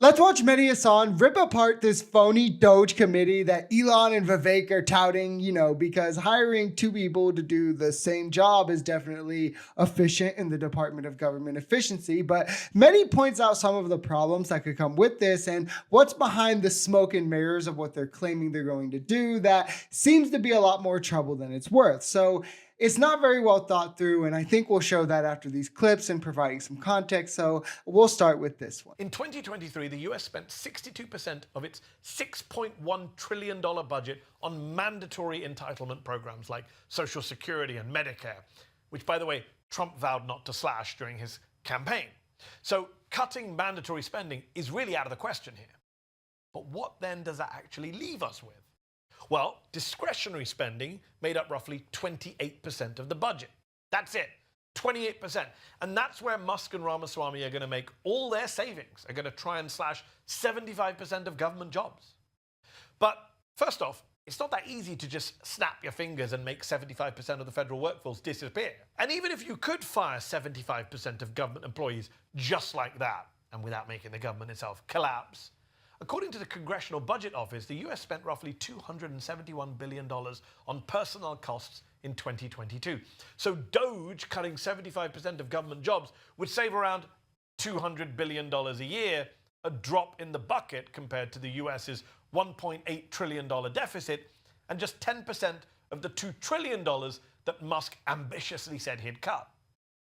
Let's watch Mehdi Hasan rip apart this phony Doge committee that Elon and Vivek are touting, because hiring two people to do the same job is definitely efficient in the Department of Government Efficiency. But Mehdi points out some of the problems that could come with this and what's behind the smoke and mirrors of what they're claiming they're going to do that seems to be a lot more trouble than it's worth. So it's not very well thought through, and I think we'll show that after these clips and providing some context. So we'll start with this one. In 2023, the US spent 62% of its $6.1 trillion budget on mandatory entitlement programs like Social Security and Medicare, which, by the way, Trump vowed not to slash during his campaign. So cutting mandatory spending is really out of the question here. But what then does that actually leave us with? Well, discretionary spending made up roughly 28% of the budget. That's it, 28%. And that's where Musk and Ramaswamy are going to make all their savings, are going to try and slash 75% of government jobs. But first off, it's not that easy to just snap your fingers and make 75% of the federal workforce disappear. And even if you could fire 75% of government employees just like that, and without making the government itself collapse, according to the Congressional Budget Office, the US spent roughly $271 billion on personnel costs in 2022. So Doge cutting 75% of government jobs would save around $200 billion a year, a drop in the bucket compared to the US's $1.8 trillion deficit, and just 10% of the $2 trillion that Musk ambitiously said he'd cut.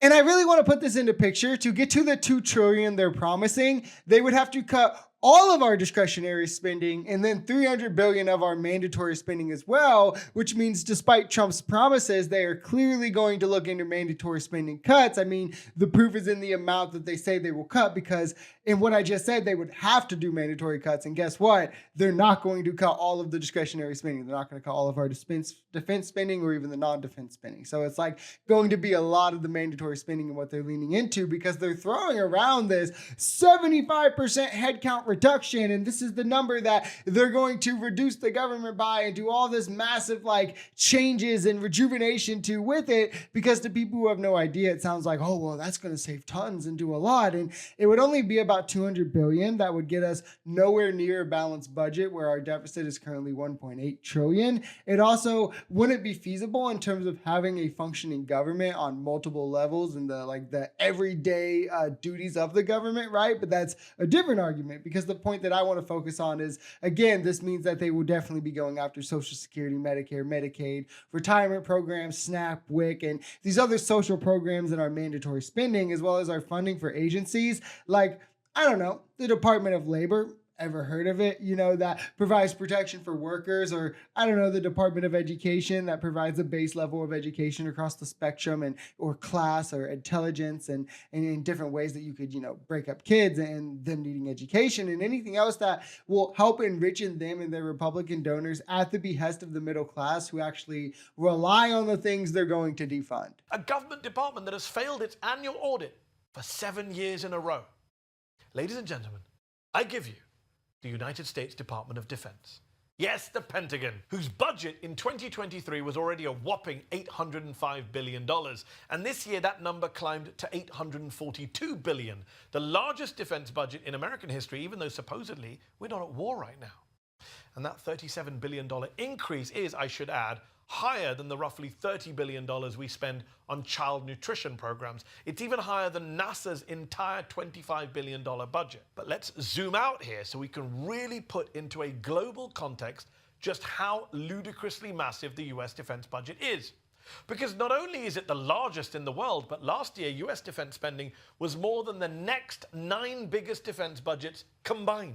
And I really want to put this into picture. To get to the $2 trillion they're promising, they would have to cut all of our discretionary spending and then $300 billion of our mandatory spending as well, which means despite Trump's promises, they are clearly going to look into mandatory spending cuts. I mean, the proof is in the amount that they say they will cut, because in what I just said, they would have to do mandatory cuts. And guess what? They're not going to cut all of the discretionary spending. They're not going to cut all of our defense spending or even the non-defense spending. So it's like going to be a lot of the mandatory spending and what they're leaning into, because they're throwing around this 75% headcount reduction, and this is the number that they're going to reduce the government by and do all this massive changes and rejuvenation to with it, because to people who have no idea, it sounds like, oh, well, that's going to save tons and do a lot, and it would only be about $200 billion. That would get us nowhere near a balanced budget where our deficit is currently $1.8 trillion. It also wouldn't be feasible in terms of having a functioning government on multiple levels and the everyday duties of the government, right? But that's a different argument, because the point that I want to focus on is, again, this means that they will definitely be going after Social Security, Medicare, Medicaid, retirement programs, SNAP, WIC, and these other social programs and our mandatory spending, as well as our funding for agencies like, I don't know, the Department of Labor. Ever heard of it? That provides protection for workers, or I don't know, the Department of Education that provides a base level of education across the spectrum or class or intelligence and in different ways that you could, break up kids and them needing education, and anything else that will help enrich them and their Republican donors at the behest of the middle class who actually rely on the things they're going to defund. A government department that has failed its annual audit for 7 years in a row. Ladies and gentlemen, I give you the United States Department of Defense. Yes, the Pentagon, whose budget in 2023 was already a whopping $805 billion. And this year, that number climbed to $842 billion, the largest defense budget in American history, even though supposedly we're not at war right now. And that $37 billion increase is, I should add, higher than the roughly $30 billion we spend on child nutrition programs. It's even higher than NASA's entire $25 billion budget. But let's zoom out here so we can really put into a global context just how ludicrously massive the US defense budget is. Because not only is it the largest in the world, but last year US defense spending was more than the next 9 biggest defense budgets combined.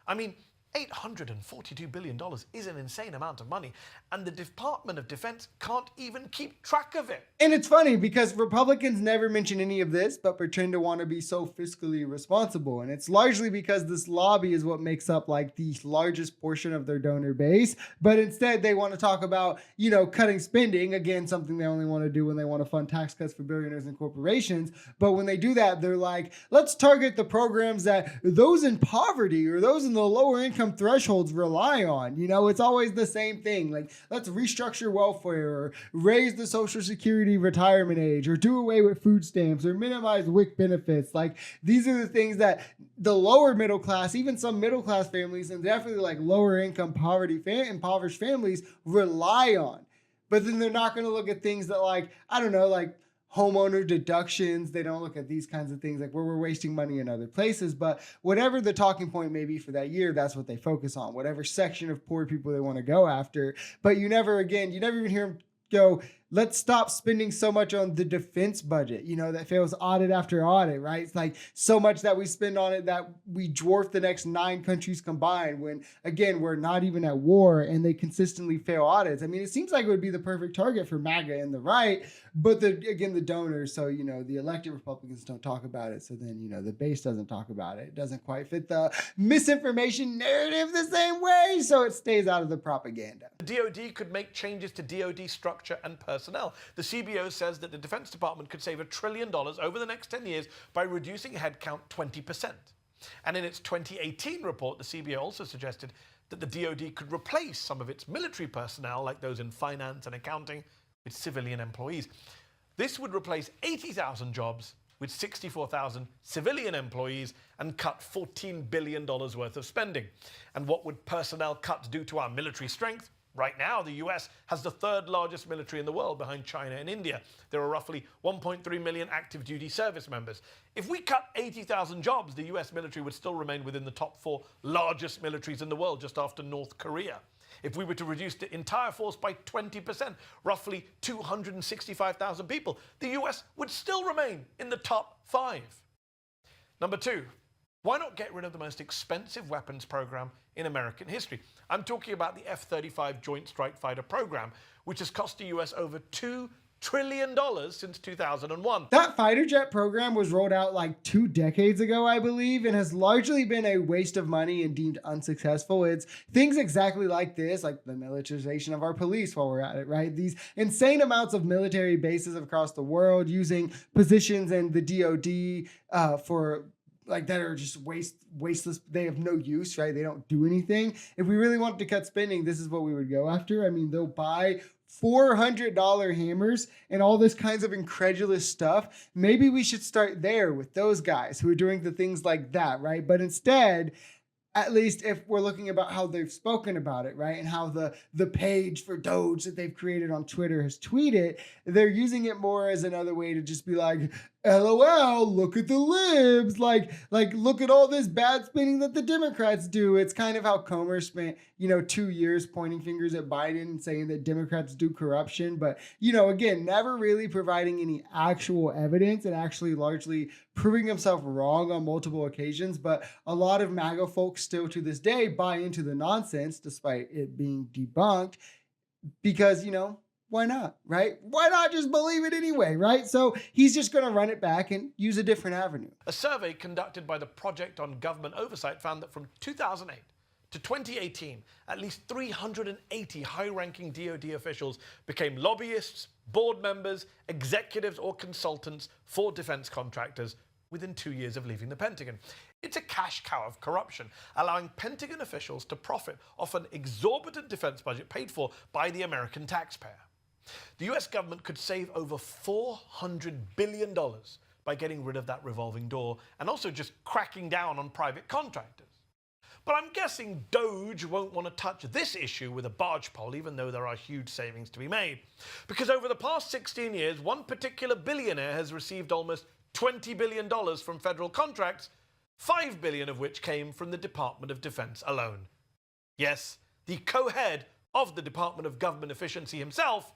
I mean, $842 billion is an insane amount of money, and the Department of Defense can't even keep track of it. And it's funny because Republicans never mention any of this, but pretend to want to be so fiscally responsible. And it's largely because this lobby is what makes up the largest portion of their donor base. But instead, they want to talk about, cutting spending. Again, something they only want to do when they want to fund tax cuts for billionaires and corporations. But when they do that, they're like, let's target the programs that those in poverty or those in the lower income income thresholds rely on. You know, it's always the same thing. Like, let's restructure welfare or raise the Social Security retirement age or do away with food stamps or minimize WIC benefits. Like, these are the things that the lower middle class, even some middle class families, and definitely like lower income impoverished families rely on. But then they're not going to look at things that, like, I don't know, like homeowner deductions. They don't look at these kinds of things like where we're wasting money in other places. But whatever the talking point may be for that year, that's what they focus on, whatever section of poor people they want to go after. But you never even hear them go, let's stop spending so much on the defense budget, you know, that fails audit after audit, right? It's like so much that we spend on it that we dwarf the next 9 countries combined when, again, we're not even at war and they consistently fail audits. I mean, it seems like it would be the perfect target for MAGA and the right, but the donors, so, you know, the elected Republicans don't talk about it. So then, you know, the base doesn't talk about it. It doesn't quite fit the misinformation narrative the same way, so it stays out of the propaganda. The DoD could make changes to DoD structure and personnel. The CBO says that the Defense Department could save $1 trillion over the next 10 years by reducing headcount 20%. And in its 2018 report, the CBO also suggested that the DoD could replace some of its military personnel, like those in finance and accounting, with civilian employees. This would replace 80,000 jobs with 64,000 civilian employees and cut $14 billion worth of spending. And what would personnel cuts do to our military strength? Right now, the US has the 3rd largest military in the world behind China and India. There are roughly 1.3 million active duty service members. If we cut 80,000 jobs, the US military would still remain within the top 4 largest militaries in the world, just after North Korea. If we were to reduce the entire force by 20%, roughly 265,000 people, the US would still remain in the top 5. Number 2, why not get rid of the most expensive weapons program in American history? I'm talking about the F-35 Joint Strike Fighter program, which has cost the US over $2 trillion since 2001. That fighter jet program was rolled out like 2 decades ago, I believe, and has largely been a waste of money and deemed unsuccessful. It's things exactly like this, like the militarization of our police while we're at it, right? These insane amounts of military bases across the world using positions in the DoD for like that are just wasteless. They have no use, right? They don't do anything. If we really wanted to cut spending, this is what we would go after. I mean, they'll buy $400 hammers and all this kinds of incredulous stuff. Maybe we should start there with those guys who are doing the things like that, right? But instead, at least if we're looking about how they've spoken about it, right? And how the page for Doge that they've created on Twitter has tweeted, they're using it more as another way to just be like, LOL, look at the libs. Like look at all this bad spending that the Democrats do. It's kind of how Comer spent, 2 years pointing fingers at Biden and saying that Democrats do corruption. But, again, never really providing any actual evidence and actually largely proving himself wrong on multiple occasions. But a lot of MAGA folks still to this day buy into the nonsense despite it being debunked because, why not, right? Why not just believe it anyway, right? So he's just going to run it back and use a different avenue. A survey conducted by the Project on Government Oversight found that from 2008 to 2018, at least 380 high-ranking DoD officials became lobbyists, board members, executives, or consultants for defense contractors within 2 years of leaving the Pentagon. It's a cash cow of corruption, allowing Pentagon officials to profit off an exorbitant defense budget paid for by the American taxpayer. The US government could save over $400 billion by getting rid of that revolving door and also just cracking down on private contractors. But I'm guessing Doge won't want to touch this issue with a barge pole, even though there are huge savings to be made. Because over the past 16 years, one particular billionaire has received almost $20 billion from federal contracts, $5 billion of which came from the Department of Defense alone. Yes, the co-head of the Department of Government Efficiency himself,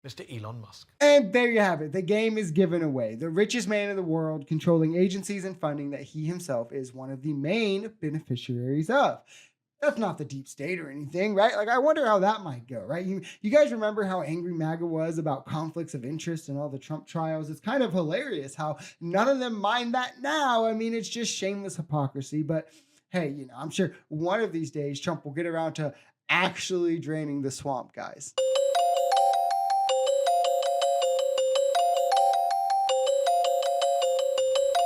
Mr. Elon Musk. And there you have it. The game is given away. The richest man in the world controlling agencies and funding that he himself is one of the main beneficiaries of. That's not the deep state or anything, right? Like, I wonder how that might go, right? You guys remember how angry MAGA was about conflicts of interest and all the Trump trials? It's kind of hilarious how none of them mind that now. I mean, it's just shameless hypocrisy. But hey, I'm sure one of these days Trump will get around to actually draining the swamp, guys.